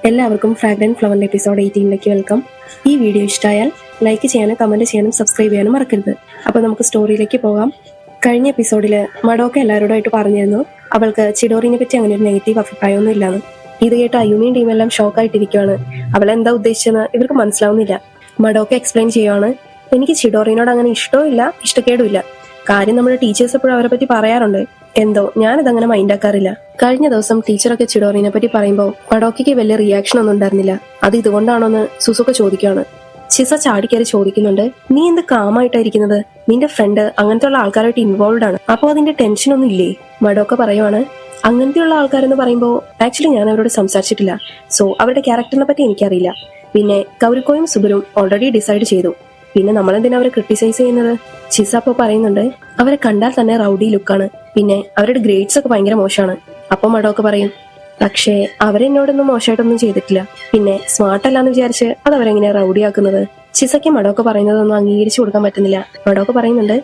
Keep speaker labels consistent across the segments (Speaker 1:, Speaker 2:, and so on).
Speaker 1: എല്ലാവർക്കും fragrant ഫ്ലവറിന്റെ episode 18ലേക്ക് welcome. ഈ video ഇഷ്ടമായാൽ ലൈക്ക് ചെയ്യാനും കമന്റ് ചെയ്യാനും സബ്സ്ക്രൈബ് ചെയ്യാനും മറക്കരുത്. അപ്പോൾ നമുക്ക് സ്റ്റോറിയിലേക്ക് പോകാം. കഴിഞ്ഞ എപ്പിസോഡിൽ മഡോക്ക എല്ലാവരോടായിട്ട് പറഞ്ഞിരുന്നു അവൾക്ക് ചിഡോറിനെ പറ്റി അങ്ങനെ ഒരു നെഗറ്റീവ് അഭിപ്രായമൊന്നും ഇല്ലാന്ന്. ഇത് കേട്ട് അയുമിയും ടീമെല്ലാം ഷോക്കായിട്ടിരിക്കുകയാണ്. അവൾ എന്താ ഉദ്ദേശിച്ചെന്ന് ഇവർക്ക് മനസ്സിലാവുന്നില്ല. മഡോക്ക എക്സ്പ്ലെയിൻ ചെയ്യുവാണ്, എനിക്ക് ചിഡോറിനോട് അങ്ങനെ ഇഷ്ടവും ഇല്ല ഇഷ്ടക്കേടുമില്ല. കാര്യം നമ്മുടെ ടീച്ചേഴ്സ് എപ്പോഴും അവരെ പറ്റി പറയാറുണ്ട്. എന്തോ ഞാനിതങ്ങനെ മൈൻഡാക്കാറില്ല. കഴിഞ്ഞ ദിവസം ടീച്ചറൊക്കെ ചിഡോറിനെ പറ്റി പറയുമ്പോൾ മഡോക്കയ്ക്ക് വലിയ റിയാക്ഷൻ ഒന്നും ഉണ്ടായിരുന്നില്ല. അത് ഇതുകൊണ്ടാണോന്ന് സുസുക്ക ചോദിക്കുകയാണ്. ചിസ ചാടിക്കയറി ചോദിക്കുന്നുണ്ട്, നീ എന്ത് കാമായിട്ടായിരിക്കുന്നത്? നിന്റെ ഫ്രണ്ട് അങ്ങനത്തെ ഉള്ള ആൾക്കാരായിട്ട് ഇൻവോൾവ് ആണ്, അപ്പോൾ അതിന്റെ ടെൻഷൻ ഒന്നും ഇല്ലേ? മഡോക്ക പറയുവാണ്, അങ്ങനത്തെയുള്ള ആൾക്കാരെന്ന് പറയുമ്പോൾ ആക്ച്വലി ഞാൻ അവരോട് സംസാരിച്ചിട്ടില്ല. സോ അവരുടെ ക്യാരക്ടറിനെ പറ്റി എനിക്കറിയില്ല. പിന്നെ കൗരിക്കോയും സുബരും ഓൾറെഡി ഡിസൈഡ് ചെയ്തു. പിന്നെ നമ്മളെന്തിനാ അവരെ ക്രിട്ടിസൈസ് ചെയ്യുന്നത്? ചിസ അപ്പൊ പറയുന്നുണ്ട്, അവരെ കണ്ടാൽ തന്നെ റൗഡി ലുക്കാണ്, പിന്നെ അവരുടെ ഗ്രേഡ്സ് ഒക്കെ ഭയങ്കര മോശമാണ്. അപ്പൊ മഡോക്ക പറയും, പക്ഷേ അവരെന്നോടൊന്നും മോശമായിട്ടൊന്നും ചെയ്തിട്ടില്ല, പിന്നെ സ്മാർട്ട് അല്ലാന്ന് വിചാരിച്ച് അത് അവരെങ്ങനെയാ റൗഡിയാക്കുന്നത്? ചിസയ്ക്ക് മഡോക്ക പറയുന്നതൊന്നും അംഗീകരിച്ചു കൊടുക്കാൻ പറ്റുന്നില്ല. മഡോക്ക പറയുന്നുണ്ട്,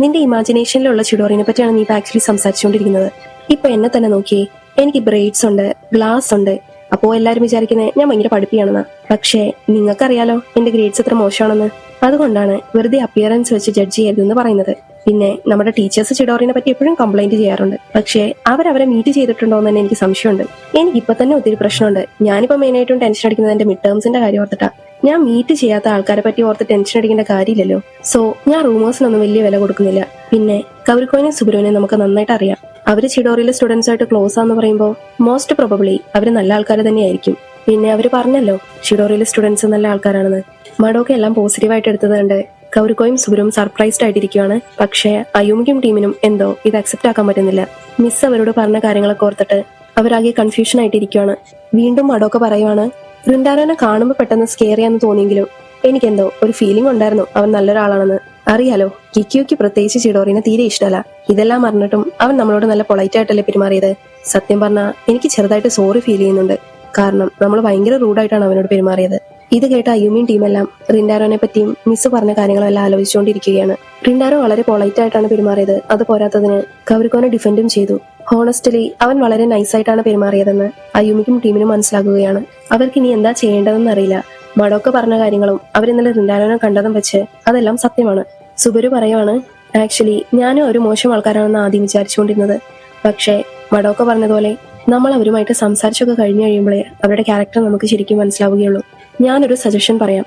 Speaker 1: നിന്റെ ഇമാജിനേഷനിലുള്ള ചിഡോറിനെ പറ്റിയാണ് നീ ഇപ്പൊ ആക്ച്വലി സംസാരിച്ചുകൊണ്ടിരിക്കുന്നത്. ഇപ്പൊ എന്നെ തന്നെ നോക്കിയേ, എനിക്ക് ബ്രെയ്ഡ്സ് ഉണ്ട്, ഗ്ലാസ് ഉണ്ട്. അപ്പോ എല്ലാരും വിചാരിക്കുന്നത് ഞാൻ ഭയങ്കര പഠിപ്പിയാണെന്ന്. പക്ഷേ നിങ്ങൾക്കറിയാലോ എന്റെ ഗ്രേഡ്സ് എത്ര മോശമാണെന്ന്. അതുകൊണ്ടാണ് വെറുതെ അപ്പിയറൻസ് വെച്ച് ജഡ്ജ് ചെയ്യരുതെന്ന് പറയുന്നത്. പിന്നെ നമ്മുടെ ടീച്ചേഴ്സ് ചിഡോറിനെ പറ്റി എപ്പോഴും കംപ്ലൈന്റ് ചെയ്യാറുണ്ട്. പക്ഷേ അവരെ മീറ്റ് ചെയ്തിട്ടുണ്ടോ എന്ന് തന്നെ എനിക്ക് സംശയമുണ്ട്. എനിക്കിപ്പോ തന്നെ ഒത്തിരി പ്രശ്നമുണ്ട്. ഞാനിപ്പോ മെയിനായിട്ടും ടെൻഷൻ അടിക്കുന്നത് എന്റെ മിഡ് ടേംസിന്റെ കാര്യം ഓർത്തിട്ടാ. ഞാൻ മീറ്റ് ചെയ്യാത്ത ആൾക്കാരെ പറ്റി ഓർത്ത് ടെൻഷൻ അടിക്കേണ്ട കാര്യമില്ലല്ലോ. സോ ഞാൻ റൂമേഴ്സിനൊന്നും വലിയ വില കൊടുക്കുന്നില്ല. പിന്നെ കൗരിക്കോനെയും സുബുരുവിനെയും നമുക്ക് നന്നായിട്ട് അറിയാം. അവര് ചിഡോറിയിലെ സ്റ്റുഡൻസ് ആയിട്ട് ക്ലോസ് ആന്ന് പറയുമ്പോൾ മോസ്റ്റ് പ്രോബബ്ലി അവര് നല്ല ആൾക്കാർ തന്നെയായിരിക്കും. പിന്നെ അവര് പറഞ്ഞല്ലോ ചിഡോറിയിലെ സ്റ്റുഡൻസ് നല്ല ആൾക്കാരാണെന്ന്. മഡോക്ക എല്ലാം പോസിറ്റീവായിട്ട് എടുത്തത് കണ്ട് കൗരിക്കോയും സുബുരും സർപ്രൈസ്ഡ് ആയിട്ടിരിക്കുകയാണ്. പക്ഷേ അയുമിക്കും ടീമിനും എന്തോ ഇത് അക്സെപ്റ്റ് ആക്കാൻ പറ്റുന്നില്ല. മിസ് അവരോട് പറഞ്ഞ കാര്യങ്ങളൊക്കെ ഓർത്തിട്ട് അവരാകെ കൺഫ്യൂഷൻ ആയിട്ടിരിക്കുകയാണ്. വീണ്ടും മഡോക്ക പറയുവാണ്, റിൻഡാരോനെ കാണുമ്പോൾ പെട്ടെന്ന് സ്കെയറിയാന്ന് തോന്നിയെങ്കിലും എനിക്കെന്തോ ഒരു ഫീലിംഗ് ഉണ്ടായിരുന്നു അവൻ നല്ലൊരാളാണെന്ന്. അറിയാലോ, കിക്കിയോക്ക് പ്രത്യേകിച്ച് ചിഡോറിനെ തീരെ ഇഷ്ടമല്ല. ഇതെല്ലാം അറിഞ്ഞിട്ടും അവൻ നമ്മളോട് നല്ല പൊളൈറ്റ് ആയിട്ടല്ലേ പെരുമാറിയത്. സത്യം പറഞ്ഞാൽ എനിക്ക് ചെറുതായിട്ട് സോറി ഫീൽ ചെയ്യുന്നുണ്ട്. കാരണം നമ്മൾ ഭയങ്കര റൂഡായിട്ടാണ് അവനോട് പെരുമാറിയത്. ഇത് കേട്ട അയുമിയും ടീമെല്ലാം റിൻഡാരോനെ പറ്റിയും മിസ് പറഞ്ഞ കാര്യങ്ങളെല്ലാം ആലോചിച്ചുകൊണ്ടിരിക്കുകയാണ്. റിൻഡാരോ വളരെ പൊളൈറ്റ് ആയിട്ടാണ് പെരുമാറിയത്. അത് പോരാത്തതിന് കൗരിക്കോനെ ഡിഫെൻഡും ചെയ്തു. ഹോണസ്റ്റലി അവൻ വളരെ നൈസായിട്ടാണ് പെരുമാറിയതെന്ന് അയുമിക്കും ടീമിനും മനസ്സിലാകുകയാണ്. അവർക്ക് ഇനി എന്താ ചെയ്യേണ്ടതെന്ന് അറിയില്ല. മഡോക്ക പറഞ്ഞ കാര്യങ്ങളും അവരിന്നലെ റിൻഡാരോനെ കണ്ടതും വെച്ച് അതെല്ലാം സത്യമാണ്. സുബരു പറയുവാണ്, ആക്ച്വലി ഞാനും ഒരു മോശം ആൾക്കാരാണെന്ന് ആദ്യം വിചാരിച്ചുകൊണ്ടിരുന്നത്. പക്ഷേ മഡോക്ക പറഞ്ഞതുപോലെ നമ്മൾ അവരുമായിട്ട് സംസാരിച്ചൊക്കെ കഴിഞ്ഞു കഴിയുമ്പോഴേ അവരുടെ ക്യാരക്ടർ നമുക്ക് ശരിക്കും മനസ്സിലാവുകയുള്ളൂ. ഞാനൊരു സജഷൻ പറയാം,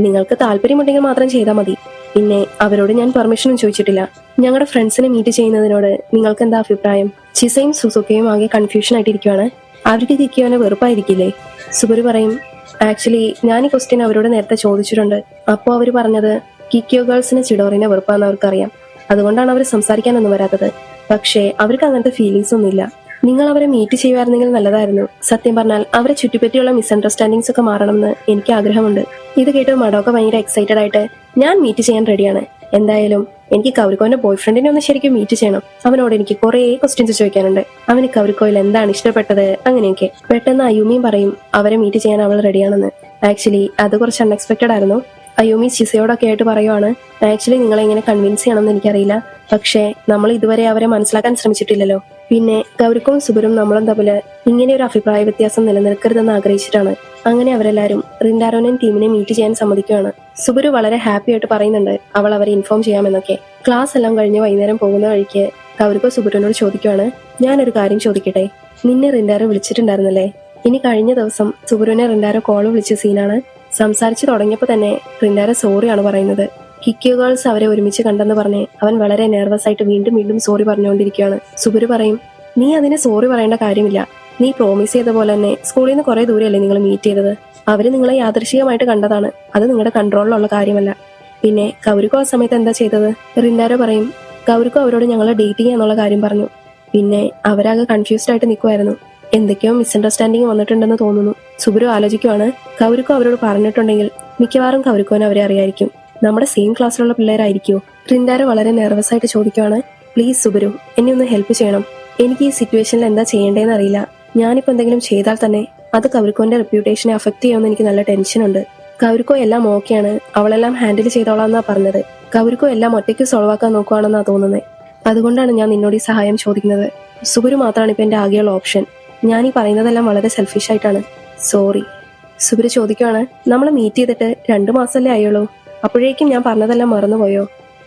Speaker 1: നിങ്ങൾക്ക് താല്പര്യമുണ്ടെങ്കിൽ മാത്രം ചെയ്താൽ മതി. പിന്നെ അവരോട് ഞാൻ പെർമിഷനും ചോദിച്ചിട്ടില്ല. ഞങ്ങളുടെ ഫ്രണ്ട്സിനെ മീറ്റ് ചെയ്യുന്നതിനോട് നിങ്ങൾക്ക് എന്താ അഭിപ്രായം? ചിസയും സുസുക്കയും ആകെ കൺഫ്യൂഷൻ ആയിട്ടിരിക്കുകയാണ്. അവർക്ക് കിക്കിയോനെ വെറുപ്പായിരിക്കില്ലേ? സുബരു പറയും, ആക്ച്വലി ഞാൻ ഈ ക്വസ്റ്റ്യൻ അവരോട് നേരത്തെ ചോദിച്ചിട്ടുണ്ട്. അപ്പോൾ അവർ പറഞ്ഞത് കിക്കിയോ ഗേൾസിന് ചിഡോറിനെ വെറുപ്പാന്ന് അവർക്കറിയാം. അതുകൊണ്ടാണ് അവർ സംസാരിക്കാനൊന്നും വരാത്തത്. പക്ഷേ അവർക്ക് അങ്ങനത്തെ ഫീലിങ്സ് ഒന്നുമില്ല. നിങ്ങൾ അവരെ മീറ്റ് ചെയ്യുമായിരുന്നെങ്കിൽ നല്ലതായിരുന്നു. സത്യം പറഞ്ഞാൽ അവരെ ചുറ്റിപ്പറ്റിയുള്ള മിസ്അണ്ടർസ്റ്റാൻഡിങ്സ് ഒക്കെ മാറണമെന്ന് എനിക്ക് ആഗ്രഹമുണ്ട്. ഇത് കേട്ട് മഡോക്ക ഭയങ്കര എക്സൈറ്റഡ് ആയിട്ട്, ഞാൻ മീറ്റ് ചെയ്യാൻ റെഡിയാണ്. എന്തായാലും എനിക്ക് കൗരിക്കോന്റെ ബോയ് ഫ്രണ്ടിനെ ഒന്ന് ശരിക്കും മീറ്റ് ചെയ്യണം. അവനോട് എനിക്ക് കുറെ ക്വസ്റ്റ്യൻസ് ചോദിക്കാനുണ്ട്. അവന് കൗരിക്കോയിൽ എന്താണ് ഇഷ്ടപ്പെട്ടത്, അങ്ങനെയൊക്കെ. പെട്ടെന്ന് അയുമിയും പറയും അവരെ മീറ്റ് ചെയ്യാൻ അവൾ റെഡിയാണെന്ന്. ആക്ച്വലി അത് കുറച്ച് അൺഎക്സ്പെക്ടഡ് ആയിരുന്നു. അയുമി ചിസയോടൊക്കെ ആയിട്ട് പറയുവാണ്, ആക്ച്വലി നിങ്ങളെ എങ്ങനെ കൺവിൻസ് ചെയ്യണമെന്ന് എനിക്കറിയില്ല. പക്ഷേ നമ്മൾ ഇതുവരെ അവരെ മനസ്സിലാക്കാൻ ശ്രമിച്ചിട്ടില്ലല്ലോ. പിന്നെ കൗരിക്കോയും സുബരും നമ്മളും തമ്മിൽ ഇങ്ങനെ ഒരു അഭിപ്രായ വ്യത്യാസം നിലനിൽക്കരുതെന്ന് ആഗ്രഹിച്ചിട്ടാണ്. അങ്ങനെ അവരെല്ലാരും റിൻഡാരോനെയും ടീമിനെ മീറ്റ് ചെയ്യാൻ സമ്മതിക്കുകയാണ്. സുബരു വളരെ ഹാപ്പി ആയിട്ട് പറയുന്നുണ്ട് അവൾ അവരെ ഇൻഫോം ചെയ്യാമെന്നൊക്കെ. ക്ലാസ് എല്ലാം കഴിഞ്ഞ് വൈകുന്നേരം പോകുന്ന വഴിക്ക് കൗരിക്കോ സുബരുവിനോട് ചോദിക്കുവാണ്, ഞാനൊരു കാര്യം ചോദിക്കട്ടെ? നിന്നെ റിൻഡാരോ വിളിച്ചിട്ടുണ്ടായിരുന്നല്ലേ? ഇനി കഴിഞ്ഞ ദിവസം സുബരുവിനെ റിൻഡാരോ കോള് വിളിച്ച സീനാണ്. സംസാരിച്ചു തുടങ്ങിയപ്പോൾ തന്നെ റിൻഡാരോ സോറിയാണ് പറയുന്നത്. കിക്കിയോ ഗേൾസ് അവരെ ഒരുമിച്ച് കണ്ടെന്ന് പറഞ്ഞ് അവൻ വളരെ നെർവസ് ആയിട്ട് വീണ്ടും വീണ്ടും സോറി പറഞ്ഞുകൊണ്ടിരിക്കുകയാണ്. സുബരു പറയും, നീ അതിന് സോറി പറയേണ്ട കാര്യമില്ല. നീ പ്രോമിസ് ചെയ്ത പോലെ തന്നെ സ്കൂളിൽ നിന്ന് കുറെ ദൂരെയല്ലേ നിങ്ങൾ മീറ്റ് ചെയ്തത്. അവര് നിങ്ങളെ യാദൃശികമായിട്ട് കണ്ടതാണ്. അത് നിങ്ങളുടെ കൺട്രോളിലുള്ള കാര്യമല്ല. പിന്നെ കൗരിക്കോ ആ സമയത്ത് എന്താ ചെയ്തത്? റിൻഡാരോ പറയും, കൗരിക്കോ അവരോട് ഞങ്ങളെ ഡേറ്റ് ചെയ്യാന്നുള്ള കാര്യം പറഞ്ഞു. പിന്നെ അവരാകെ കൺഫ്യൂസ്ഡ് ആയിട്ട് നിൽക്കുമായിരുന്നു. എന്തൊക്കെയോ മിസ്അണ്ടർസ്റ്റാൻഡിങ് വന്നിട്ടുണ്ടെന്ന് തോന്നുന്നു. സുബരു ആലോചിക്കുവാണ്, കൗരിക്കോ അവരോട് പറഞ്ഞിട്ടുണ്ടെങ്കിൽ മിക്കവാറും കൗരിക്കോനെ അവരെ അറിയായിരിക്കും. നമ്മുടെ സെയിം ക്ലാസ്സിലുള്ള പിള്ളേരായിരിക്കുമോ? റിൻഡാരോ വളരെ നെർവസ് ആയിട്ട് ചോദിക്കുവാണ്, പ്ലീസ് സുബരു, എന്നെ ഒന്ന് ഹെൽപ്പ് ചെയ്യണം. എനിക്ക് ഈ സിറ്റുവേഷനിൽ എന്താ ചെയ്യേണ്ടതെന്ന് അറിയില്ല. ഞാനിപ്പോൾ എന്തെങ്കിലും ചെയ്താൽ തന്നെ അത് കൗരിക്കോന്റെ റെപ്യൂട്ടേഷനെ അഫക്ട് ചെയ്യുമെന്ന് എനിക്ക് നല്ല ടെൻഷനുണ്ട്. കൗരിക്കോ എല്ലാം ഓക്കെയാണ്, അവളെല്ലാം ഹാൻഡിൽ ചെയ്തോളാന്നാ പറഞ്ഞത്. കൗരിക്കോ എല്ലാം ഒറ്റയ്ക്ക് സോൾവ് ആക്കാൻ നോക്കുവാണെന്നാ തോന്നുന്നത്. അതുകൊണ്ടാണ് ഞാൻ നിന്നോട് ഈ സഹായം ചോദിക്കുന്നത്. സുബരു മാത്രമാണ് ഇപ്പൊ എന്റെ ആകെയുള്ള ഓപ്ഷൻ. ഞാൻ ഈ പറയുന്നതെല്ലാം വളരെ സെൽഫിഷ് ആയിട്ടാണ്. സോറി. സുബിര് ചോദിക്കുവാണ്, നമ്മൾ മീറ്റ് ചെയ്തിട്ട് 2 മാസമല്ലേ ആയുള്ളൂ, അപ്പോഴേക്കും ഞാൻ പറഞ്ഞതെല്ലാം മറന്നുപോയോ?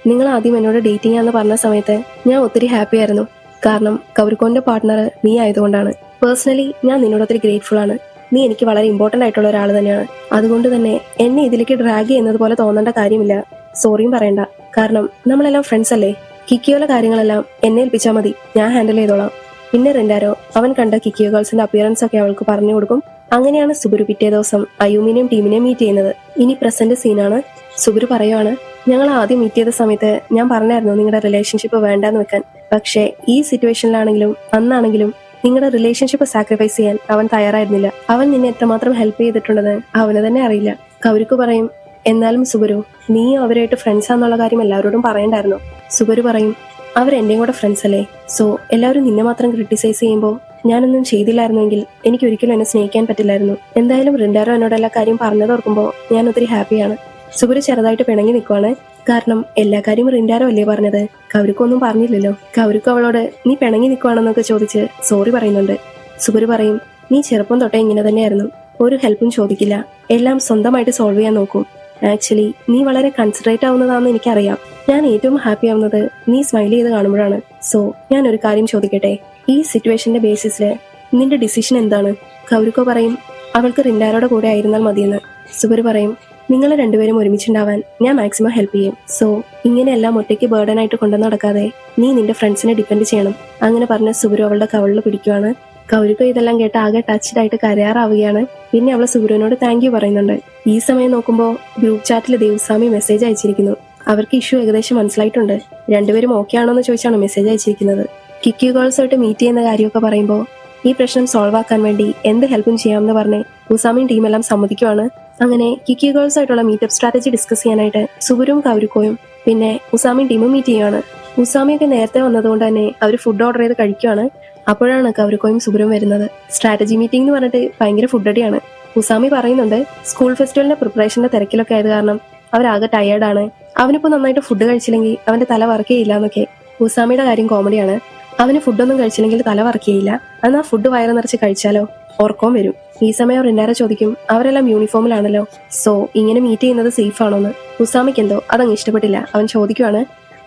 Speaker 1: നിങ്ങൾ ആദ്യം എന്നോട് ഡേറ്റിംഗ് ആണെന്ന് പറഞ്ഞ സമയത്ത് ഞാൻ ഒത്തിരി ഹാപ്പി ആയിരുന്നു. കാരണം കൗരിക്കോന്റെ പാർട്ട്ണർ നീ ആയതുകൊണ്ടാണ്. പേഴ്സണലി ഞാൻ നിന്നോട് ഒത്തിരി ഗ്രേറ്റ്ഫുൾ ആണ്. നീ എനിക്ക് വളരെ ഇമ്പോർട്ടന്റ് ആയിട്ടുള്ള ഒരാൾ തന്നെയാണ്. അതുകൊണ്ട് തന്നെ എന്നെ ഇതിലേക്ക് ഡ്രാഗ് ചെയ്യുന്നത് പോലെ തോന്നേണ്ട കാര്യമില്ല. സോറിയും പറയണ്ട. കാരണം നമ്മളെല്ലാം ഫ്രണ്ട്സ് അല്ലേ. കിക്കിയോലെ കാര്യങ്ങളെല്ലാം എന്നെ ഏൽപ്പിച്ചാൽ മതി, ഞാൻ ഹാൻഡിൽ ചെയ്തോളാം. പിന്നെ റിൻഡാരോ അവൻ കണ്ട കിക്കിയോ ഗേൾസിന്റെ അപ്പിയറൻസ് ഒക്കെ അവൾക്ക് പറഞ്ഞു കൊടുക്കും. അങ്ങനെയാണ് സുബുരു പിറ്റേ ദിവസം അയൂമിനെയും ടീമിനെയും മീറ്റ് ചെയ്യുന്നത്. ഇനി പ്രസന്റ് സീനാണ്. സുബുരു പറയുവാണ്, ഞങ്ങൾ ആദ്യം മീറ്റ് ചെയ്ത സമയത്ത് ഞാൻ പറഞ്ഞായിരുന്നു നിങ്ങളുടെ റിലേഷൻഷിപ്പ് വേണ്ടാന്ന് വെക്കാൻ. പക്ഷേ ഈ സിറ്റുവേഷനിലാണെങ്കിലും അന്നാണെങ്കിലും നിങ്ങളുടെ റിലേഷൻഷിപ്പ് സാക്രിഫൈസ് ചെയ്യാൻ അവൻ തയ്യാറായിരുന്നില്ല. അവൻ നിന്നെ എത്രമാത്രം ഹെൽപ്പ് ചെയ്തിട്ടുണ്ടെന്ന് അവന് തന്നെ അറിയില്ല. കൗരിക്ക് പറയും, എന്നാലും സുബുരു നീ അവരായിട്ട് ഫ്രണ്ട്സാന്നുള്ള കാര്യം എല്ലാവരോടും പറയണ്ടായിരുന്നു. സുബുരു പറയും, അവരെന്റെയും കൂടെ ഫ്രണ്ട്സ് അല്ലേ. സോ എല്ലാവരും നിന്നെ മാത്രം ക്രിട്ടിസൈസ് ചെയ്യുമ്പോൾ ഞാനൊന്നും ചെയ്തില്ലായിരുന്നെങ്കിൽ എനിക്ക് ഒരിക്കലും എന്നെ സ്നേഹിക്കാൻ പറ്റില്ലായിരുന്നു. എന്തായാലും റിൻഡാരോ എന്നോട് എല്ലാ കാര്യം പറഞ്ഞത് ഓർക്കുമ്പോൾ ഞാൻ ഒത്തിരി ഹാപ്പിയാണ്. സുബുരു ചെറുതായിട്ട് പിണങ്ങി നിൽക്കുവാണ്. കാരണം എല്ലാ കാര്യവും റിൻഡാരോ അല്ലേ പറഞ്ഞത്, കൗരിക്കൊന്നും പറഞ്ഞില്ലല്ലോ. കൗരിക്ക് അവളോട് നീ പിണങ്ങി നിൽക്കുവാണെന്നൊക്കെ ചോദിച്ച് സോറി പറയുന്നുണ്ട്. സുബുരു പറയും, നീ ചെറുപ്പം തൊട്ടേ ഇങ്ങനെ തന്നെയായിരുന്നു, ഒരു ഹെൽപ്പും ചോദിക്കില്ല, എല്ലാം സ്വന്തമായിട്ട് സോൾവ് ചെയ്യാൻ നോക്കും. ആക്ച്വലി നീ വളരെ കൺസിഡറേറ്റ് ആവുന്നതാണെന്ന് എനിക്കറിയാം. ഞാൻ ഏറ്റവും ഹാപ്പി ആവുന്നത് നീ സ്മൈൽ ചെയ്ത് കാണുമ്പോഴാണ്. സോ ഞാൻ ഒരു കാര്യം ചോദിക്കട്ടെ, ഈ സിറ്റുവേഷന്റെ ബേസിസില് നിന്റെ ഡിസിഷൻ എന്താണ്? കൗരിക്കോ പറയും, അവൾക്ക് റിൻഡാരോടെ കൂടെ ആയിരുന്നാൽ മതിയെന്ന്. സുബുരു പറയും, നിങ്ങൾ രണ്ടുപേരും ഒരുമിച്ചുണ്ടാവാൻ ഞാൻ മാക്സിമം ഹെൽപ്പ് ചെയ്യും. സോ ഇങ്ങനെയെല്ലാം ഒറ്റയ്ക്ക് ബേർഡൻ ആയിട്ട് കൊണ്ടു നടക്കാതെ നീ നിന്റെ ഫ്രണ്ട്സിനെ ഡിപ്പെൻഡ് ചെയ്യണം. അങ്ങനെ പറഞ്ഞ സുബുരു അവളുടെ കവളിൽ പിടിക്കുവാണ്. കൗരിക്കോ ഇതെല്ലാം കേട്ട് ആകെ ടച്ച്ഡ് ആയിട്ട് കരയാറാവുകയാണ്. പിന്നെ അവള് സുബുരുവിനോട് താങ്ക് യു പറയുന്നുണ്ട്. ഈ സമയം നോക്കുമ്പോൾ ഗ്രൂപ്പ് ചാറ്റിൽ ദേവസ്വാമി മെസ്സേജ് അയച്ചിരിക്കുന്നു. അവർക്ക് ഇഷ്യൂ ഏകദേശം മനസ്സിലായിട്ടുണ്ട്. രണ്ടുപേരും ഓക്കെ ആണോ എന്ന് ചോദിച്ചാണ് മെസ്സേജ് അയച്ചിരിക്കുന്നത്. കിക്കി ഗേൾസായിട്ട് മീറ്റ് ചെയ്യുന്ന കാര്യമൊക്കെ പറയുമ്പോൾ ഈ പ്രശ്നം സോൾവ് ആക്കാൻ വേണ്ടി എന്ത് ഹെൽപ്പും ചെയ്യാമെന്ന് പറഞ്ഞ് ഉസാമിയും ടീമെല്ലാം സമ്മതിക്കുവാണ്. അങ്ങനെ കിക്കി ഗേൾസ് ആയിട്ടുള്ള മീറ്റപ്പ് സ്ട്രാറ്റജി ഡിസ്കസ് ചെയ്യാനായിട്ട് സുബുരും കൗരിക്കോയും പിന്നെ ഉസാമിയും ടീമും മീറ്റ് ചെയ്യുകയാണ്. ഉസാമിയൊക്കെ നേരത്തെ വന്നതുകൊണ്ട് തന്നെ അവർ ഫുഡ് ഓർഡർ ചെയ്ത് കഴിക്കുവാണ്. അപ്പോഴാണ് കൗരിക്കോയും സുബുരും വരുന്നത്. സ്ട്രാറ്റജി മീറ്റിംഗ് എന്ന് പറഞ്ഞിട്ട് ഭയങ്കര ഫുഡ് അടിയാണ്. ഉസാമി പറയുന്നുണ്ട്, സ്കൂൾ ഫെസ്റ്റിവലിന്റെ പ്രിപ്പറേഷന്റെ തിരക്കിലൊക്കെ ആയത് കാരണം അവരാകെ ടയേർഡാണ്. അവനിപ്പോ നന്നായിട്ട് ഫുഡ് കഴിച്ചില്ലെങ്കിൽ അവന്റെ തല വർക്ക് ചെയ്യില്ല എന്നൊക്കെ. ഉസാമിയുടെ കാര്യം കോമഡിയാണ്. അവന് ഫുഡൊന്നും കഴിച്ചില്ലെങ്കിൽ തല വർക്ക് ചെയ്യില്ല, എന്നാൽ ഫുഡ് വയറ് നിറച്ച് കഴിച്ചാലോ ഉറക്കവും വരും. ഈ സമയം റിൻഡാര ചോദിക്കും, അവരെല്ലാം യൂണിഫോമിലാണല്ലോ, സോ ഇങ്ങനെ മീറ്റ് ചെയ്യുന്നത് സേഫ് ആണോന്ന്. ഉസാമിക്ക് എന്തോ അതങ്ങ് ഇഷ്ടപ്പെട്ടില്ല. അവൻ ചോദിക്കുവാണ്,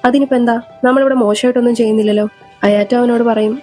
Speaker 1: അതിനിപ്പോ എന്താ, നമ്മളിവിടെ മോശമായിട്ടൊന്നും ചെയ്യുന്നില്ലല്ലോ. അയാറ്റോ അവനോട് പറയും,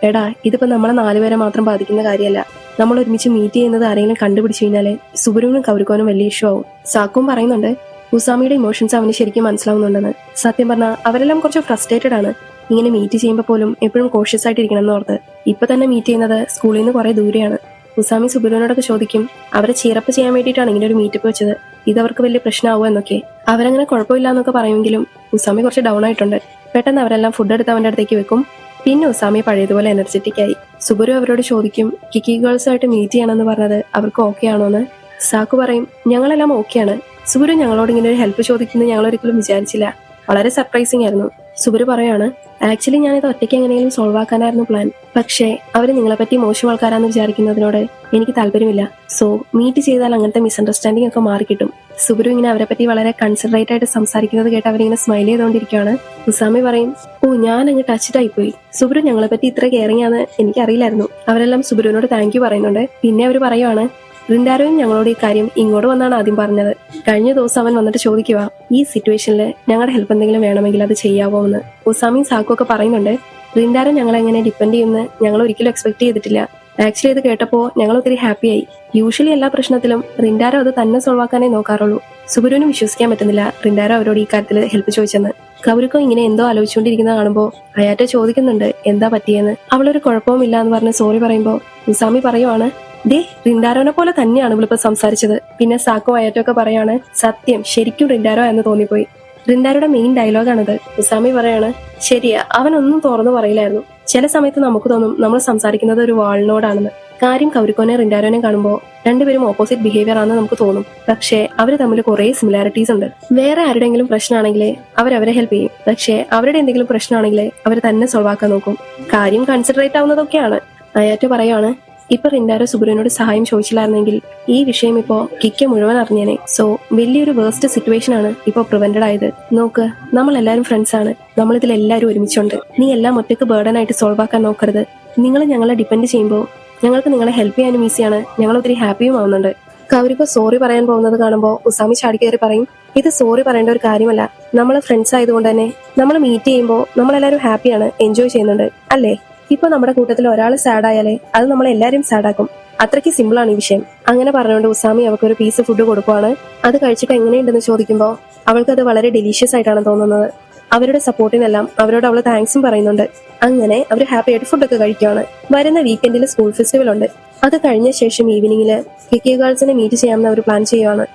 Speaker 1: എടാ ഇതിപ്പോ നമ്മളെ 4 പേരെ മാത്രം ബാധിക്കുന്ന കാര്യമല്ല. നമ്മൾ ഒരുമിച്ച് മീറ്റ് ചെയ്യുന്നത് ആരെങ്കിലും കണ്ടുപിടിച്ചു കഴിഞ്ഞാല് സുബുരുവിനും കൗരിക്കോനും വലിയ ഇഷ്യൂ ആവും. സാക്കും പറയുന്നുണ്ട്, ഉസാമിയുടെ ഇമോഷൻസ് അവന് ശരിക്കും മനസ്സിലാവുന്നുണ്ടെന്ന്. സത്യം പറഞ്ഞാൽ അവരെല്ലാം കുറച്ച് ഫ്രസ്ട്രേറ്റഡ് ആണ്. ഇങ്ങനെ മീറ്റ് ചെയ്യുമ്പോൾ പോലും എപ്പോഴും കോഷ്യസ് ആയിട്ടിരിക്കണം എന്ന് ഓർത്ത്. ഇപ്പൊ തന്നെ മീറ്റ് ചെയ്യുന്നത് സ്കൂളിൽ നിന്ന് കുറെ ദൂരെയാണ്. ഉസാമി സുബുരുവിനോടൊക്കെ ചോദിക്കും, അവരെ ചീറപ്പ് ചെയ്യാൻ വേണ്ടിയിട്ടാണ് ഇങ്ങനെ ഒരു മീറ്റപ്പ് വെച്ചത്, ഇത് അവർക്ക് വലിയ പ്രശ്നമാവുമോ എന്നൊക്കെ. അവരങ്ങനെ കുഴപ്പമില്ല എന്നൊക്കെ പറയുമെങ്കിലും ഉസാമി കുറച്ച് ഡൗൺ ആയിട്ടുണ്ട്. പെട്ടെന്ന് അവരെല്ലാം ഫുഡ് എടുത്ത് അവന്റെ അടുത്തേക്ക് വെക്കും. പിന്നെ ഉസാമി പഴയതുപോലെ എനർജറ്റിക് ആയി. സുബുരു അവരോട് ചോദിക്കും, കിക്കി ഗേൾസായിട്ട് മീറ്റ് ചെയ്യണമെന്ന് പറഞ്ഞത് അവർക്ക് ഓക്കെ ആണോന്ന്. സാക്കു പറയും, ഞങ്ങളെല്ലാം ഓക്കെയാണ്. സുബുരു ഞങ്ങളോട് ഇങ്ങനെ ഒരു ഹെൽപ്പ് ചോദിക്കുന്നത് ഞങ്ങൾ ഒരിക്കലും വിചാരിച്ചില്ല, വളരെ സർപ്രൈസിങ് ആയിരുന്നു. സുബുരു പറയാണ്, ആക്ച്വലി ഞാനിത് ഒറ്റയ്ക്ക് എങ്ങനെയെങ്കിലും സോൾവ് ആക്കാനായിരുന്നു പ്ലാൻ. പക്ഷേ അവര് നിങ്ങളെപ്പറ്റി മോശം ആൾക്കാരാന്ന് വിചാരിക്കുന്നതിനോട് എനിക്ക് താല്പര്യമില്ല. സോ മീറ്റ് ചെയ്താൽ അങ്ങനത്തെ മിസ്അണ്ടർസ്റ്റാൻഡിംഗ് ഒക്കെ മാറിക്കിട്ടും. സുബുരു ഇങ്ങനെ അവരെ പറ്റി വളരെ കൺസിഡറേറ്റ് ആയിട്ട് സംസാരിക്കുന്നത് കേട്ട് അവരിങ്ങനെ സ്മൈൽ ചെയ്തുകൊണ്ടിരിക്കുകയാണ്. ഉസാമി പറയും, ഓ ഞാൻ അങ്ങ് ടച്ച്ഡ് ആയിപ്പോയി, സുബുരു ഞങ്ങളെ പറ്റി ഇത്ര കെയറിംഗ് ആണെന്ന് എനിക്കറിയില്ലായിരുന്നു. അവരെല്ലാം സുബുരുവിനോട് താങ്ക് യു പറയുന്നുണ്ട്. പിന്നെ അവർ പറയുവാണ്, റിൻഡാരോയും ഞങ്ങളോട് ഈ കാര്യം ഇങ്ങോട്ട് വന്നാണ് ആദ്യം പറഞ്ഞത്. കഴിഞ്ഞ ദിവസം അവൻ വന്നിട്ട് ചോദിക്കുക, ഈ സിറ്റുവേഷനിൽ ഞങ്ങളുടെ ഹെൽപ്പ് എന്തെങ്കിലും വേണമെങ്കിൽ അത് ചെയ്യാവോ എന്ന്. ഉസാമിയും സാക്കും ഒക്കെ പറയുന്നുണ്ട്, റിൻഡാരോ ഞങ്ങളെ എങ്ങനെ ഡിപ്പെൻഡ് ചെയ്യുമെന്ന് ഞങ്ങൾ ഒരിക്കലും എക്സ്പെക്ട് ചെയ്തിട്ടില്ല. ആക്ച്വലി ഇത് കേട്ടപ്പോൾ ഞങ്ങൾ ഒത്തിരി ഹാപ്പിയായി. യൂഷ്വലി എല്ലാ പ്രശ്നത്തിലും റിൻഡാരോ അത് തന്നെ സോൾവ് ആക്കാനേ നോക്കാറുള്ളൂ. സുബുരുവിനും വിശ്വസിക്കാൻ പറ്റുന്നില്ല റിൻഡാരോ അവരോട് ഈ കാര്യത്തിൽ ഹെൽപ്പ് ചോദിച്ചെന്ന്. കൗരിക്കോ ഇങ്ങനെ എന്തോ ആലോചിച്ചുകൊണ്ടിരിക്കുന്നത് കാണുമ്പോൾ അയാറ്റ ചോദിക്കുന്നുണ്ട് എന്താ പറ്റിയെന്ന്. അവളൊരു കുഴപ്പവുമില്ല എന്ന് പറഞ്ഞ് സോറി പറയുമ്പോൾ ഉസാമി പറയുവാണ്, ദേ റിൻഡാരോനെ പോലെ തന്നെയാണ് ഇവളിപ്പോ സംസാരിച്ചത്. പിന്നെ സാക്കോ അയറ്റൊക്കെ പറയാണ്, സത്യം ശരിക്കും റിൻഡാരോ എന്ന് തോന്നിപ്പോയി. റിൻഡാരോയുടെ മെയിൻ ഡയലോഗാണിത്. ഉസാമി പറയാണ്, ശരിയാ അവനൊന്നും തുറന്നു പറയില്ലായിരുന്നു. ചില സമയത്ത് നമുക്ക് തോന്നും നമ്മൾ സംസാരിക്കുന്നത് ഒരു വാളിനോടാണെന്ന്. കാര്യം കൗരിക്കോനെ റിൻഡാരോനെ കാണുമ്പോൾ രണ്ടുപേരും ഓപ്പോസിറ്റ് ബിഹേവിയർ ആണെന്ന് നമുക്ക് തോന്നും. പക്ഷേ അവര് തമ്മിൽ കുറെ സിമിലാരിറ്റീസ് ഉണ്ട്. വേറെ ആരുടെയെങ്കിലും പ്രശ്നമാണെങ്കിൽ അവരെ ഹെൽപ്പ് ചെയ്യും. പക്ഷേ അവരുടെ എന്തെങ്കിലും പ്രശ്നമാണെങ്കിൽ അവർ തന്നെ സോൾവ് ആക്കാൻ നോക്കും. കാര്യം കൺസിഡറേറ്റ് ആവുന്നതൊക്കെയാണ്. അയാറ്റോ പറയാണ്, ഇപ്പൊ റിൻഡാരോ സുബുരുവിനോട് സഹായം ചോദിച്ചില്ലായിരുന്നെങ്കിൽ ഈ വിഷയം ഇപ്പോ കിക്ക് മുഴുവൻ അറിഞ്ഞേനെ. സോ വലിയൊരു വേസ്റ്റ് സിറ്റുവേഷൻ ആണ് ഇപ്പൊ പ്രിവെന്റഡ് ആയത്. നോക്ക്, നമ്മൾ എല്ലാവരും ഫ്രണ്ട്സ് ആണ്, നമ്മളിതിൽ എല്ലാവരും ഒരുമിച്ചുണ്ട്. നീ എല്ലാം ഒറ്റയ്ക്ക് ബേർഡൻ ആയിട്ട് സോൾവ് ആക്കാൻ നോക്കരുത്. നിങ്ങൾ ഞങ്ങളെ ഡിപ്പെൻഡ് ചെയ്യുമ്പോൾ ഞങ്ങൾക്ക് നിങ്ങളെ ഹെൽപ്പ് ചെയ്യാനും ഈസിയാണ്. ഞങ്ങൾ ഒത്തിരി ഹാപ്പിയും ആവുന്നുണ്ട്. കൗരിക്ക് സോറി പറയാൻ പോകുന്നത് കാണുമ്പോൾ ഉസാമി ചാടിക്കയറി പറയും, ഇത് സോറി പറയേണ്ട ഒരു കാര്യമല്ല. നമ്മൾ ഫ്രണ്ട്സ് ആയതുകൊണ്ട് തന്നെ നമ്മൾ മീറ്റ് ചെയ്യുമ്പോൾ നമ്മളെല്ലാവരും ഹാപ്പിയാണ്, എൻജോയ് ചെയ്യുന്നുണ്ട് അല്ലേ? ഇപ്പൊ നമ്മുടെ കൂട്ടത്തിൽ ഒരാൾ സാഡ് ആയാലേ അത് നമ്മളെല്ലാരും സാഡ് ആക്കും. അത്രയ്ക്ക് സിമ്പിൾ ആണ് ഈ വിഷയം. അങ്ങനെ പറഞ്ഞുകൊണ്ട് ഉസാമി അവൾക്ക് ഒരു പീസ് ഫുഡ് കൊടുക്കുവാണ്. അത് കഴിച്ചിട്ട് എങ്ങനെയുണ്ടെന്ന് ചോദിക്കുമ്പോൾ അവൾക്കത് വളരെ ഡെലീഷ്യസ് ആയിട്ടാണ് തോന്നുന്നത്. അവരുടെ സപ്പോർട്ടിനെല്ലാം അവരോട് അവൾ താങ്ക്സും പറയുന്നുണ്ട്. അങ്ങനെ അവർ ഹാപ്പി ആയിട്ട് ഫുഡൊക്കെ കഴിക്കുകയാണ്. വരുന്ന വീക്കെൻഡിൽ സ്കൂൾ ഫെസ്റ്റിവൽ ഉണ്ട്. അത് കഴിഞ്ഞ ശേഷം ഈവനിങ്ങില് കിക്കി ഗേൾസിനെ മീറ്റ് ചെയ്യാമെന്ന് അവർ പ്ലാൻ ചെയ്യുവാണ്.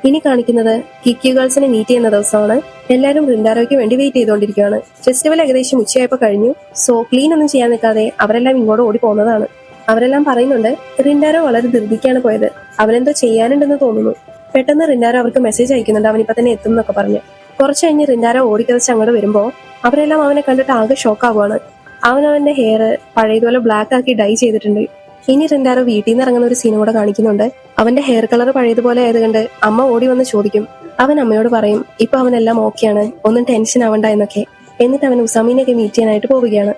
Speaker 1: ഇനി കാണിക്കുന്നത് കിക്കി ഗേൾസിനെ മീറ്റ് ചെയ്യുന്ന ദിവസമാണ്. എല്ലാവരും റിൻഡാരോയ്ക്ക് വേണ്ടി വെയിറ്റ് ചെയ്തുകൊണ്ടിരിക്കുകയാണ്. ഫെസ്റ്റിവൽ ഏകദേശം ഉച്ചയായപ്പോൾ കഴിഞ്ഞു. സോ ക്ലീൻ ഒന്നും ചെയ്യാൻ നിൽക്കാതെ അവരെല്ലാം ഇങ്ങോട്ട് ഓടി പോകുന്നതാണ്. അവരെല്ലാം പറയുന്നുണ്ട്, റിൻഡാരോ വളരെ ധൃതിക്കാണ് പോയത്, അവനെന്തോ ചെയ്യാനുണ്ടെന്ന് തോന്നുന്നു. പെട്ടെന്ന് റിൻഡാരോ അവർക്ക് മെസ്സേജ് അയക്കുന്നുണ്ട്, അവനിപ്പോ തന്നെ എത്തും എന്നൊക്കെ പറഞ്ഞ്. കുറച്ച് കഴിഞ്ഞ് റിൻഡാരോ ഓടിക്കതച്ച് അങ്ങോട്ട് വരുമ്പോ അവരെല്ലാം അവനെ കണ്ടിട്ട് ആകെ ഷോക്കാവുകയാണ്. അവന്റെ ഹെയർ പഴയതുപോലെ ബ്ലാക്ക് ആക്കി ഡൈ ചെയ്തിട്ടുണ്ട്. ഇനി റിൻഡാരോ വീട്ടിൽ നിന്ന് ഇറങ്ങുന്ന ഒരു സീനും കൂടെ കാണിക്കുന്നുണ്ട്. അവന്റെ ഹെയർ കളർ പഴയതുപോലെ ആയതുകൊണ്ട് അമ്മ ഓടി വന്ന് ചോദിക്കും. അവൻ അമ്മയോട് പറയും ഇപ്പൊ അവനെല്ലാം ഓക്കെയാണ്, ഒന്നും ടെൻഷൻ ആവണ്ട എന്നൊക്കെ. എന്നിട്ട് അവൻ ഉസാമിനെയൊക്കെ മീറ്റ് ചെയ്യാനായിട്ട് പോവുകയാണ്.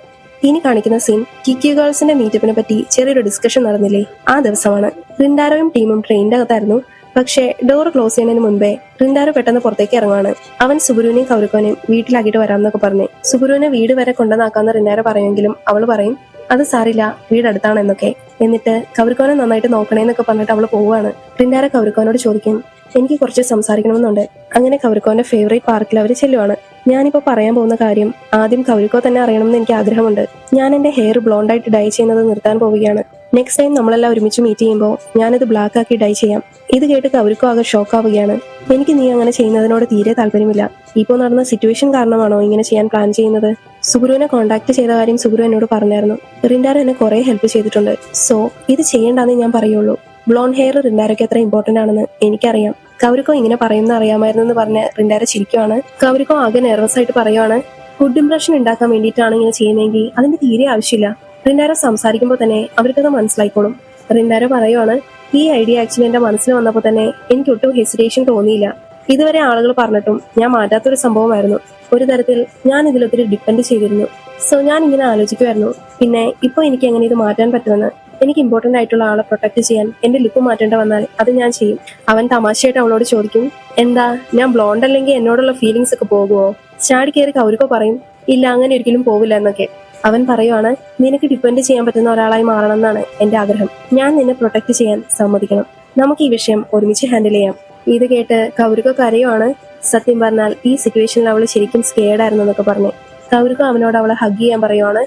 Speaker 1: ഇനി കാണിക്കുന്ന സീൻ കിക്കി ഗേൾസിന്റെ മീറ്റപ്പിനെ പറ്റി ചെറിയൊരു ഡിസ്കഷൻ നടന്നില്ലേ, ആ ദിവസമാണ്. റിൻഡാരോയും ടീമും ട്രെയിനിന്റെ അകത്തായിരുന്നു. പക്ഷേ ഡോർ ക്ലോസ് ചെയ്യുന്നതിന് മുൻപേ റിൻഡാരോ പെട്ടെന്ന് പുറത്തേക്ക് ഇറങ്ങുവാണ്. അവൻ സുബുരുവിനെയും കൗരുക്കോനെയും വീട്ടിലാക്കിയിട്ട് വരാമെന്നൊക്കെ പറഞ്ഞ് സുബുരുവിനെ വീട് വരെ കൊണ്ടുവന്നാക്കാന്ന് റിൻഡാരോ പറയുമെങ്കിലും അവള് പറയും അത് സാരില്ല, വീട് അടുത്താണെന്നൊക്കെ. എന്നിട്ട് കൗരുക്കോനെ നന്നായിട്ട് നോക്കണേന്നൊക്കെ പറഞ്ഞിട്ട് അവള് പോവുകയാണ്. റിൻഡാരോ കൗരുക്കോനോട് ചോദിക്കും, എനിക്ക് കുറച്ച് സംസാരിക്കണമെന്നുണ്ട്. അങ്ങനെ കൗരുക്കോന്റെ ഫേവറേറ്റ് പാർക്കിൽ അവർ ചെല്ലുവാണ്. ഞാനിപ്പോ പറയാൻ പോകുന്ന കാര്യം ആദ്യം കൗരുക്കോ തന്നെ അറിയണമെന്ന് എനിക്ക് ആഗ്രഹമുണ്ട്. ഞാൻ എന്റെ ഹെയർ ബ്ലോണ്ടായിട്ട് ഡൈ ചെയ്യുന്നത് നിർത്താൻ പോവുകയാണ്. നെക്സ്റ്റ് ടൈം നമ്മളെല്ലാം ഒരുമിച്ച് മീറ്റ് ചെയ്യുമ്പോൾ ഞാനിത് ബ്ലാക്ക് ആക്കി ഡൈ ചെയ്യാം. ഇത് കേട്ട് കൗരുക്കോ ആകെ ഷോക്ക് ആവുകയാണ്. എനിക്ക് നീ അങ്ങനെ ചെയ്യുന്നതിനോട് തീരെ താല്പര്യമില്ല. ഇപ്പോൾ നടന്ന സിറ്റുവേഷൻ കാരണമാണോ ഇങ്ങനെ ചെയ്യാൻ പ്ലാൻ ചെയ്യുന്നത്? സുഗുരുവിനെ കോൺടാക്ട് ചെയ്ത കാര്യം സുഗുരു എന്നോട് പറഞ്ഞായിരുന്നു. റിൻഡാരോ എന്നെ കുറെ ഹെൽപ്പ് ചെയ്തിട്ടുണ്ട്. സോ ഇത് ചെയ്യേണ്ടെന്ന് ഞാൻ പറയുള്ളൂ. ബ്ലോണ്ട് ഹെയർ റിൻഡാരോയ്ക്ക് എത്ര ഇമ്പോർട്ടന്റ് ആണെന്ന് എനിക്കറിയാം. കൗരുക്കോ ഇങ്ങനെ പറയുന്ന അറിയാമായിരുന്നു എന്ന് പറഞ്ഞ് റിൻഡാരോ ചിരിക്കുവാണ്. കൗരുക്കോ ആകെ നെർവസ് ആയിട്ട് പറയുവാണ്, ഗുഡ് ഇംപ്രഷൻ ഉണ്ടാക്കാൻ വേണ്ടിയിട്ടാണ് ഇങ്ങനെ ചെയ്യുന്നതെങ്കിൽ അതിന്റെ തീരെ ആവശ്യമില്ല. റിൻഡാരോ സംസാരിക്കുമ്പോൾ തന്നെ അവർക്കത് മനസ്സിലായിക്കോളും. റിൻഡാരോ പറയുവാണ്, ഈ ഐഡിയ ആക്ച്വലി എന്റെ മനസ്സിൽ വന്നപ്പോൾ തന്നെ എനിക്ക് ഒട്ടും ഹെസിറ്റേഷൻ തോന്നിയില്ല. ഇതുവരെ ആളുകൾ പറഞ്ഞിട്ടും ഞാൻ മാറ്റാത്തൊരു സംഭവമായിരുന്നു. ഒരു തരത്തിൽ ഞാൻ ഇതിലൊത്തിരി ഡിപ്പെൻഡ് ചെയ്തിരുന്നു. സോ ഞാൻ ഇങ്ങനെ ആലോചിക്കുമായിരുന്നു, പിന്നെ ഇപ്പൊ എനിക്ക് എങ്ങനെ ഇത് മാറ്റാൻ പറ്റുമെന്ന്. എനിക്ക് ഇമ്പോർട്ടന്റ് ആയിട്ടുള്ള ആളെ പ്രൊട്ടക്ട് ചെയ്യാൻ എന്റെ ലുക്ക് മാറ്റേണ്ട വന്നാൽ അത് ഞാൻ ചെയ്യും. അവൻ തമാശയായിട്ട് അവളോട് ചോദിക്കും, എന്താ ഞാൻ ബ്ലോണ്ട് അല്ലെങ്കിൽ എന്നോടുള്ള ഫീലിങ്സ് ഒക്കെ പോകുമോ? ചാടി കയറി കൗരുക്കോ പറയും, ഇല്ല അങ്ങനെ ഒരിക്കലും പോവില്ല എന്നൊക്കെ. അവൻ പറയുവാണ്, നിനക്ക് ഡിപ്പെൻഡ് ചെയ്യാൻ പറ്റുന്ന ഒരാളായി മാറണം എന്നാണ് എന്റെ ആഗ്രഹം. ഞാൻ നിന്നെ പ്രൊട്ടക്ട് ചെയ്യാൻ സമ്മതിക്കണം. നമുക്ക് ഈ വിഷയം ഒരുമിച്ച് ഹാൻഡിൽ ചെയ്യാം. ഇത് കേട്ട് കൗരുക്കോ കരയുവാണ്. സത്യം പറഞ്ഞാൽ ഈ സിറ്റുവേഷനിൽ അവൾ ശരിക്കും സ്കേർഡ് ആയിരുന്നു എന്നൊക്കെ പറഞ്ഞ് കൗരുക്കോ അവനോട് അവളെ ഹഗ് ചെയ്യാൻ പറയുവാണ്.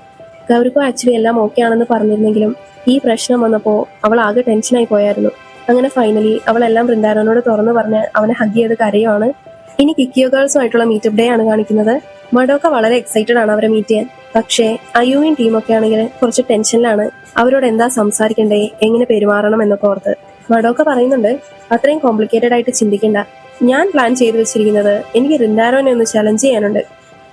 Speaker 1: കൗരുക്കോ ആക്ച്വലി എല്ലാം ഓക്കെ ആണെന്ന് പറഞ്ഞിരുന്നെങ്കിലും ഈ പ്രശ്നം വന്നപ്പോൾ അവൾ ആകെ ടെൻഷനായി പോയായിരുന്നു. അങ്ങനെ ഫൈനലി അവളെല്ലാം റിൻഡാരോനോട് തുറന്നു പറഞ്ഞ് അവനെ ഹഗ് ചെയ്ത് കരയുവാണ്. ഇനി കിക്കിയോ ഗേൾസുമായിട്ടുള്ള മീറ്റപ്പ് ഡേ ആണ് കാണിക്കുന്നത്. മഡോക്ക വളരെ എക്സൈറ്റഡ് ആണ് അവരെ മീറ്റ് ചെയ്യാൻ. പക്ഷേ അയ്യൂയും ടീമൊക്കെ ആണെങ്കിൽ കുറച്ച് ടെൻഷനിലാണ്. അവരോട് എന്താ സംസാരിക്കണ്ടേ, എങ്ങനെ പെരുമാറണം എന്നൊക്കെ ഓർത്ത്. മഡോക്ക പറയുന്നുണ്ട്, അത്രയും കോംപ്ലിക്കേറ്റഡ് ആയിട്ട് ചിന്തിക്കണ്ട. ഞാൻ പ്ലാൻ ചെയ്തു വെച്ചിരിക്കുന്നത് എനിക്ക് റിൻഡാരോനെ ഒന്ന് ചലഞ്ച് ചെയ്യാനുണ്ട്.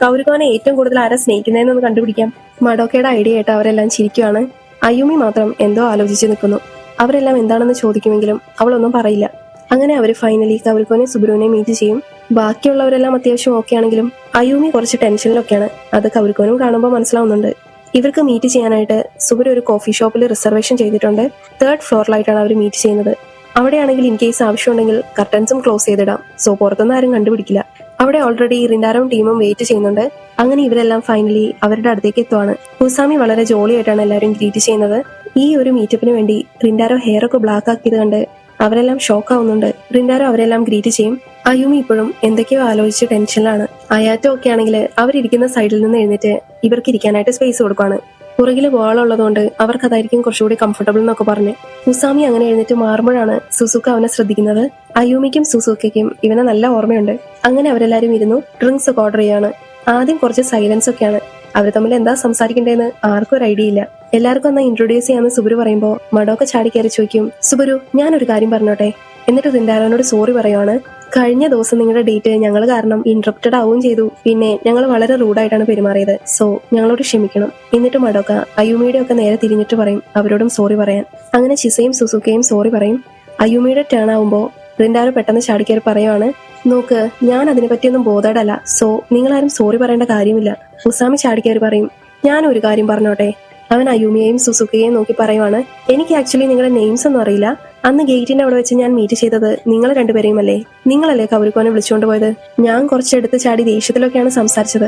Speaker 1: കൗരുക്കോനെ ഏറ്റവും കൂടുതൽ ആരാ സ്നേഹിക്കുന്നതെന്നൊന്ന് കണ്ടുപിടിക്കാം. മഡോക്കയുടെ ഐഡിയ ആയിട്ട് അവരെല്ലാം ചിരിക്കുവാണ്. അയ്യൂമി മാത്രം എന്തോ ആലോചിച്ച് നിൽക്കുന്നു. അവരെല്ലാം എന്താണെന്ന് ചോദിക്കുമെങ്കിലും അവളൊന്നും പറയില്ല. അങ്ങനെ അവർ ഫൈനലി കൗരുക്കോനെ സുബ്രുവിനെ മീറ്റ് ചെയ്യും. ബാക്കിയുള്ളവരെല്ലാം അത്യാവശ്യം ഓക്കെ ആണെങ്കിലും അയ്യൂമി കുറച്ച് ടെൻഷനിലൊക്കെയാണ്. അത് കൗരുക്കോനും കാണുമ്പോൾ മനസ്സിലാവുന്നുണ്ട്. ഇവർക്ക് മീറ്റ് ചെയ്യാനായിട്ട് സുബ്രു ഒരു കോഫി ഷോപ്പിൽ റിസർവേഷൻ ചെയ്തിട്ടുണ്ട്. 3rd ഫ്ലോറിലായിട്ടാണ് അവർ മീറ്റ് ചെയ്യുന്നത്. അവിടെയാണെങ്കിൽ ഇൻ കേസ് ആവശ്യമുണ്ടെങ്കിൽ കർട്ടൻസും ക്ലോസ് ചെയ്തിടാം. സോ പുറത്തുനിന്ന് ആരും കണ്ടുപിടിക്കില്ല. അവിടെ ഓൾറെഡി റിൻഡാരോയും ടീമും വെയിറ്റ് ചെയ്യുന്നുണ്ട്. അങ്ങനെ ഇവരെല്ലാം ഫൈനലി അവരുടെ അടുത്തേക്ക് എത്തുവാണ്. ഉസാമി വളരെ ജോളിയായിട്ടാണ് എല്ലാവരും ഗ്രീറ്റ് ചെയ്യുന്നത്. ഈ ഒരു മീറ്റപ്പിന് വേണ്ടി റിൻഡാരോ ഹെയർ ഒക്കെ ബ്ലാക്ക് ആക്കിയത് കണ്ട് അവരെല്ലാം ഷോക്ക് ആവുന്നുണ്ട്. റിൻഡാരോ അവരെല്ലാം ഗ്രീറ്റ് ചെയ്യും. അയ്യൂമി ഇപ്പോഴും എന്തൊക്കെയോ ആലോചിച്ച് ടെൻഷനിലാണ്. അയാറ്റോ ഒക്കെ ആണെങ്കിൽ അവരിയ്ക്കുന്ന സൈഡിൽ നിന്ന് എഴുന്നേറ്റ് ഇവർക്ക് ഇരിക്കാനായിട്ട് സ്പേസ് കൊടുക്കുകയാണ്. പുറകിൽ വാളുള്ളതുകൊണ്ട് അവർക്ക് അതായിരിക്കും കുറച്ചുകൂടി കംഫർട്ടബിൾ എന്നൊക്കെ പറഞ്ഞ് ഉസാമി അങ്ങനെ എഴുന്നേറ്റ് മാറുമ്പോഴാണ് സുസുക്ക അവനെ ശ്രദ്ധിക്കുന്നത്. അയ്യൂമിക്കും സുസുക്കയ്ക്കും ഇവനെ നല്ല ഓർമ്മയുണ്ട്. അങ്ങനെ അവരെല്ലാരും ഇരുന്നു ഡ്രിങ്ക്സ് ഒക്കെ ഓർഡർ ചെയ്യാണ്. ആദ്യം കുറച്ച് സൈലൻസ് ഒക്കെയാണ്. അവർ തമ്മിൽ എന്താ സംസാരിക്കണ്ടേന്ന് ആർക്കും ഒരു ഐഡിയ ഇല്ല. എല്ലാവർക്കും ഒന്ന് ഇൻട്രൊഡ്യൂസ് ചെയ്യാന്ന് സുബുരു പറയുമ്പോൾ മഡോക്ക ചാടി കയറി ചോദിക്കും, സുബുരു ഞാനൊരു കാര്യം പറഞ്ഞോട്ടെ? എന്നിട്ട് റിൻഡാരോനോട് സോറി പറയുവാണ്. കഴിഞ്ഞ ദിവസം നിങ്ങളുടെ ഡേറ്റ് ഞങ്ങൾ കാരണം ഇന്ററപ്റ്റഡ് ആവുകയും ചെയ്തു. പിന്നെ ഞങ്ങൾ വളരെ റൂഡായിട്ടാണ് പെരുമാറിയത്. സോ ഞങ്ങളോട് ക്ഷമിക്കണം. എന്നിട്ട് മഡോക്ക അയ്യൂമിയുടെ ഒക്കെ നേരെ തിരിഞ്ഞിട്ട് പറയും അവരോടും സോറി പറയാൻ. അങ്ങനെ ചിസയും സുസുക്കയും സോറി പറയും. അയ്യൂമിയുടെ ടേൺ ആവുമ്പോൾ റിൻഡാരോ പെട്ടെന്ന് ചാടിക്കയറി പറയുവാണ്, നോക്ക് ഞാൻ അതിനെ പറ്റിയൊന്നും ബോധേഡല്ല. സോ നിങ്ങളാരും സോറി പറയേണ്ട കാര്യമില്ല. ഉസാമി ചാടിക്കയറി പറയും, ഞാൻ ഒരു കാര്യം പറഞ്ഞോട്ടെ? അവൻ അയൂമിയെയും സുസുക്കിയെയും നോക്കി പറയുവാണ്, എനിക്ക് ആക്ച്വലി നിങ്ങളുടെ നെയിംസ് ഒന്നും അറിയില്ല. അന്ന് ഗേറ്റിന്റെ അവിടെ വെച്ച് ഞാൻ മീറ്റ് ചെയ്തത് നിങ്ങൾ രണ്ടുപേരെയും അല്ലേ? നിങ്ങളല്ലേ കവറിക്കോനെ വിളിച്ചുകൊണ്ട് പോയത്? ഞാൻ കുറച്ചെടുത്ത് ചാടി ദേഷ്യത്തിലൊക്കെയാണ് സംസാരിച്ചത്.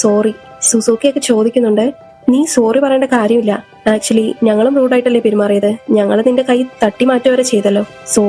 Speaker 1: സോറി. സുസുക്കിയൊക്കെ ചോദിക്കുന്നുണ്ട്, നീ സോറി പറയേണ്ട കാര്യമില്ല. ആക്ച്വലി ഞങ്ങളും റൂഡായിട്ടല്ലേ പെരുമാറിയത്. ഞങ്ങൾ നിന്റെ കൈ തട്ടി മാറ്റുക വരെ ചെയ്തല്ലോ.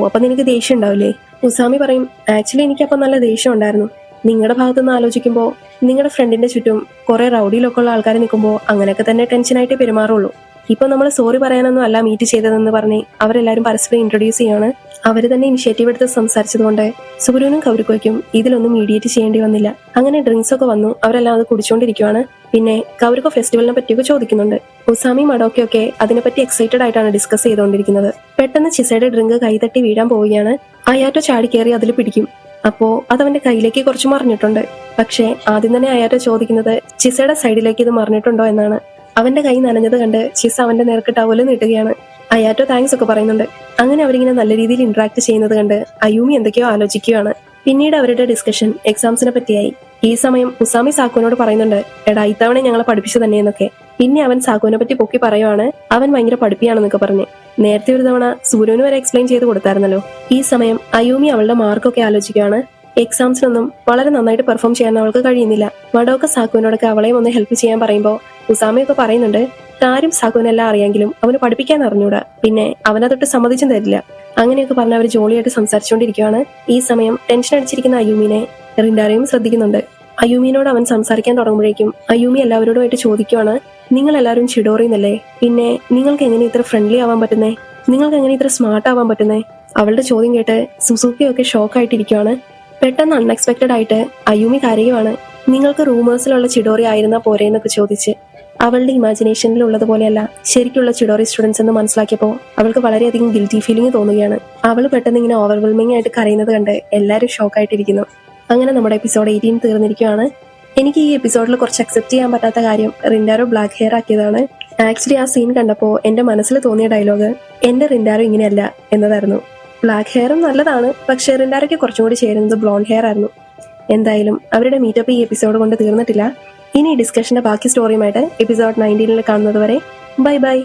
Speaker 1: അപ്പൊ നിനക്ക് ദേഷ്യം ഉണ്ടാവില്ലേ? ഉസാമി പറയും, ആക്ച്വലി എനിക്കപ്പം നല്ല ദേഷ്യം ഉണ്ടായിരുന്നു. നിങ്ങളുടെ ഭാഗത്തുനിന്ന് ആലോചിക്കുമ്പോൾ നിങ്ങളുടെ ഫ്രണ്ടിന്റെ ചുറ്റും കുറെ റൗഡിയിലൊക്കെ ഉള്ള ആൾക്കാർ നിൽക്കുമ്പോൾ അങ്ങനെയൊക്കെ തന്നെ ടെൻഷനായിട്ട് പെരുമാറുള്ളൂ. ഇപ്പൊ നമ്മൾ സോറി പറയാനൊന്നും അല്ല മീറ്റ് ചെയ്തതെന്ന് പറഞ്ഞ് അവരെല്ലാരും പരസ്പരം ഇൻട്രൊഡ്യൂസ് ചെയ്യാണ്. അവര് തന്നെ ഇനിഷ്യേറ്റീവ് എടുത്ത് സംസാരിച്ചതുകൊണ്ട് സുബുരുവിനും കൗരിക്കോയ്ക്കും ഇതിലൊന്നും മീഡിയേറ്റ് ചെയ്യേണ്ടി വന്നില്ല. അങ്ങനെ ഡ്രിങ്ക്സ് ഒക്കെ വന്നു. അവരെല്ലാം അത് കുടിച്ചുകൊണ്ടിരിക്കുവാണ്. പിന്നെ കൗരിക്കോ ഫെസ്റ്റിവലിനെ പറ്റിയൊക്കെ ചോദിക്കുന്നുണ്ട്. ഉസാമി മഡോക്കയൊക്കെ അതിനെപ്പറ്റി എക്സൈറ്റഡ് ആയിട്ടാണ് ഡിസ്കസ് ചെയ്തുകൊണ്ടിരിക്കുന്നത്. പെട്ടെന്ന് ചിസയുടെ ഡ്രിങ്ക് കൈതട്ടി വീഴാൻ പോവുകയാണ്. അയാറ്റോ ചാടി കയറി അതിൽ പിടിക്കും. അപ്പോ അതവന്റെ കയ്യിലേക്ക് കുറച്ച് മറിഞ്ഞിട്ടുണ്ട്. പക്ഷേ ആദ്യം തന്നെ അയാറ്റോ ചോദിക്കുന്നത് ചിസയുടെ സൈഡിലേക്ക് ഇത് മറിഞ്ഞിട്ടുണ്ടോ എന്നാണ്. അവന്റെ കൈ നനഞ്ഞത് കണ്ട് ചിസ അവന്റെ നേർക്ക് ടവല് നീട്ടുകയാണ്. അയാറ്റോ താങ്ക്സ് ഒക്കെ പറയുന്നുണ്ട്. അങ്ങനെ അവരിങ്ങനെ നല്ല രീതിയിൽ ഇന്ററാക്ട് ചെയ്യുന്നത് കണ്ട് അയൂമി എന്തൊക്കെയോ ആലോചിക്കുകയാണ്. പിന്നീട് അവരുടെ ഡിസ്കഷൻ എക്സാംസിനെ പറ്റിയായി. ഈ സമയം ഉസാമി സാക്കുവിനോട് പറയുന്നുണ്ട്, എടാ ഇത്തവണ ഞങ്ങളെ പഠിപ്പിച്ചു തന്നെയെന്നൊക്കെ. പിന്നെ അവൻ സാക്കുവിനെ പറ്റി പൊക്കി പറയുവാണ്, അവൻ ഭയങ്കര പഠിപ്പിയാണെന്നൊക്കെ പറഞ്ഞ്. നേരത്തെ ഒരു തവണ സൂര്യന് വരെ എക്സ്പ്ലെയിൻ ചെയ്ത് കൊടുത്തായിരുന്നല്ലോ. ഈ സമയം അയൂമി അവളുടെ മാർക്കൊക്കെ ആലോചിക്കുകയാണ്. എക്സാംസിനൊന്നും വളരെ നന്നായിട്ട് പെർഫോം ചെയ്യാൻ അവൾക്ക് കഴിയുന്നില്ല. മഡോക്ക സാക്കുവിനോടൊക്കെ അവളെയും ഒന്ന് ഹെൽപ്പ് ചെയ്യാൻ പറയുമ്പോൾ ഉസാമയൊക്കെ പറയുന്നുണ്ട്, കാര്യം സാക്കുവിനെല്ലാം അറിയാമെങ്കിലും അവന് പഠിപ്പിക്കാൻ അറിഞ്ഞൂടാ, പിന്നെ അവനതൊട്ട് സമ്മതിച്ചും തരില്ല. അങ്ങനെയൊക്കെ പറഞ്ഞ് അവർ ജോളിയായിട്ട് സംസാരിച്ചുകൊണ്ടിരിക്കുകയാണ്. ഈ സമയം ടെൻഷൻ അടിച്ചിരിക്കുന്ന അയൂമിനെ റിൻഡാരയും ശ്രദ്ധിക്കുന്നുണ്ട്. അയൂമിനോട് അവൻ സംസാരിക്കാൻ തുടങ്ങുമ്പോഴേക്കും അയൂമി എല്ലാവരോടുമായിട്ട് ചോദിക്കുവാണ്, നിങ്ങൾ എല്ലാവരും ചിഡോറിന്നല്ലേ? പിന്നെ നിങ്ങൾക്ക് എങ്ങനെ ഇത്ര ഫ്രണ്ട്ലി ആവാൻ പറ്റുന്നേ? നിങ്ങൾക്ക് എങ്ങനെ ഇത്ര സ്മാർട്ട് ആവാൻ പറ്റുന്നേ? അവളുടെ ചോദ്യം കേട്ട് സുസുക്കിയൊക്കെ ഷോക്കായിട്ടിരിക്കുവാണ്. പെട്ടെന്ന് അൺഎക്സ്പെക്ടഡ് ആയിട്ട് അയൂമി കരയുവാണ്. നിങ്ങൾക്ക് റൂമേഴ്സിലുള്ള ചിഡോറി ആയിരുന്നാ പോരെ എന്നൊക്കെ ചോദിച്ച്. അവളുടെ ഇമാജിനേഷനിലുള്ളത് പോലെയല്ല ശരിക്കുള്ള ചിഡോറി സ്റ്റുഡൻസ് എന്ന് മനസ്സിലാക്കിയപ്പോൾ അവൾക്ക് വളരെയധികം ഗിൽറ്റി ഫീലിംഗ് തോന്നുകയാണ്. അവൾ പെട്ടെന്ന് ഇങ്ങനെ ഓവർവെൽമിംഗ് ആയിട്ട് കരയുന്നത് കണ്ട് എല്ലാവരും ഷോക്കായിട്ടിരിക്കുന്നു. അങ്ങനെ നമ്മുടെ എപ്പിസോഡ് 18 തീർന്നിരിക്കുകയാണ്. എനിക്ക് ഈ എപ്പിസോഡിൽ കുറച്ച് അക്സെപ്റ്റ് ചെയ്യാൻ പറ്റാത്ത കാര്യം റിൻഡാരോ ബ്ലാക്ക് ഹെയർ ആക്കിയതാണ്. ആക്ച്വലി ആ സീൻ കണ്ടപ്പോൾ എന്റെ മനസ്സിൽ തോന്നിയ ഡയലോഗ് എന്റെ റിൻഡാരോ ഇങ്ങനെയല്ല എന്നതായിരുന്നു. ബ്ലാക്ക് ഹെയറും നല്ലതാണ്, പക്ഷേ റിൻഡാരോയ്ക്ക് കുറച്ചും കൂടി ചേരുന്നത് ബ്ലോണ്ട് ഹെയർ ആയിരുന്നു. എന്തായാലും അവരുടെ മീറ്റപ്പ് ഈ എപ്പിസോഡ് കൊണ്ട് തീർന്നിട്ടില്ല. ഇനി ഡിസ്കഷന്റെ ബാക്കി സ്റ്റോറിയുമായിട്ട് എപ്പിസോഡ് 19 കാണുന്നത് വരെ ബൈ ബൈ.